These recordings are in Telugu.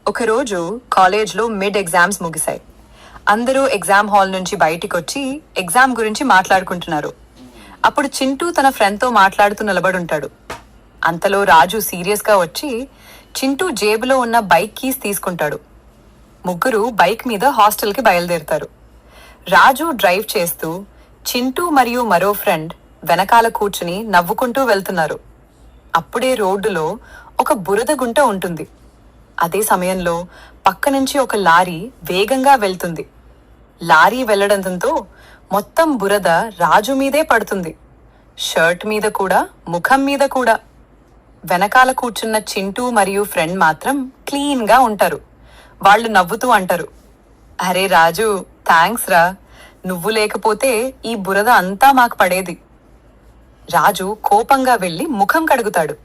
ఒకరోజు కాలేజ్లో మిడ్ ఎగ్జామ్స్ ముగిశాయి. అందరూ ఎగ్జామ్ హాల్ నుంచి బయటికి వచ్చి ఎగ్జామ్ గురించి మాట్లాడుకుంటున్నారు. అప్పుడు చింటూ తన ఫ్రెండ్తో మాట్లాడుతూ నిలబడుంటాడు. అంతలో రాజు సీరియస్గా వచ్చి చింటూ జేబులో ఉన్న బైక్ కీస్ తీసుకుంటాడు. ముగ్గురు బైక్ మీద హాస్టల్కి బయలుదేరుతారు. రాజు డ్రైవ్ చేస్తూ చింటూ మరియు మరో ఫ్రెండ్ వెనకాల కూర్చుని నవ్వుకుంటూ వెళ్తున్నారు. అప్పుడే రోడ్డులో ఒక బురద గుంట ఉంటుంది. అదే సమయంలో పక్క నుంచి ఒక లారీ వేగంగా వెళ్తుంది. లారీ వెళ్లడంతో మొత్తం బురద రాజు మీదే పడుతుంది. షర్ట్ మీద కూడా, ముఖం మీద కూడా. వెనకాల కూర్చున్న చింటూ మరియు ఫ్రెండ్ మాత్రం క్లీన్గా ఉంటారు. వాళ్ళు నవ్వుతూ అంటారు, అరే రాజు, థ్యాంక్స్ రా, నువ్వు లేకపోతే ఈ బురద అంతా మాకు పడేది. రాజు కోపంగా వెళ్లి ముఖం కడుగుతాడు.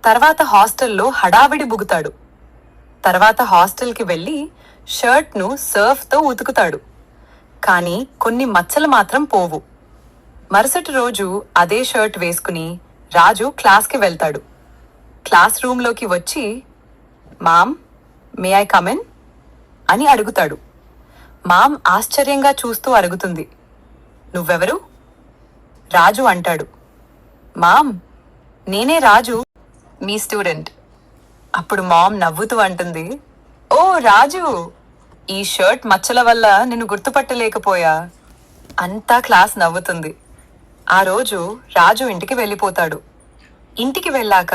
తర్వాత హాస్టల్లో హడావిడి బుగుతాడు. తర్వాత హాస్టల్కి వెళ్ళి షర్ట్ను సర్ఫ్తో ఉతుకుతాడు. కానీ కొన్ని మచ్చలు మాత్రం పోవు. మరుసటి రోజు అదే షర్ట్ వేసుకుని రాజు క్లాస్కి వెళ్తాడు. క్లాస్ రూమ్లోకి వచ్చి, మామ్, మే ఐ కమిన్ అని అడుగుతాడు. మామ్ ఆశ్చర్యంగా చూస్తూ అడుగుతుంది, నువ్వెవరు? రాజు అంటాడు, మామ్, నేనే రాజు, మీ స్టూడెంట్. అప్పుడు మామ్ నవ్వుతూ అంటుంది, ఓ రాజు, ఈ షర్ట్ మచ్చల వల్ల నిన్ను గుర్తుపట్టలేకపోయా. అంతా క్లాస్ నవ్వుతుంది. ఆ రోజు రాజు ఇంటికి వెళ్ళిపోతాడు. ఇంటికి వెళ్ళాక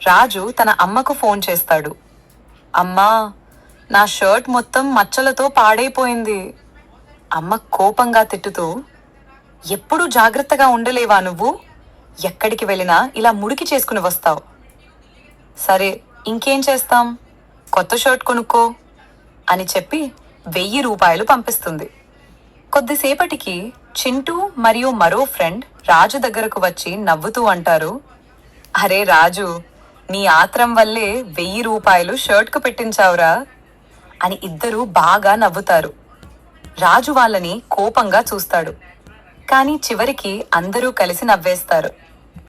రాజు తన అమ్మకు ఫోన్ చేస్తాడు. అమ్మా, నా షర్ట్ మొత్తం మచ్చలతో పాడైపోయింది. అమ్మ కోపంగా తిట్టుతూ, ఎప్పుడూ జాగ్రత్తగా ఉండలేవా నువ్వు? ఎక్కడికి వెళ్ళినా ఇలా మురికి చేసుకుని వస్తావు. సరే, ఇంకేం చేస్తాం, కొత్త షర్ట్ కొనుక్కో అని చెప్పి 1000 రూపాయలు పంపిస్తుంది. కొద్దిసేపటికి చింటూ మరియు మరో ఫ్రెండ్ రాజు దగ్గరకు వచ్చి నవ్వుతూ అంటారు, అరే రాజు, నీ ఆత్రం వల్లే 1000 రూపాయలు షర్ట్కు పెట్టించావురా అని ఇద్దరూ బాగా నవ్వుతారు. రాజు వాళ్ళని కోపంగా చూస్తాడు. కానీ చివరికి అందరూ కలిసి నవ్వేస్తారు.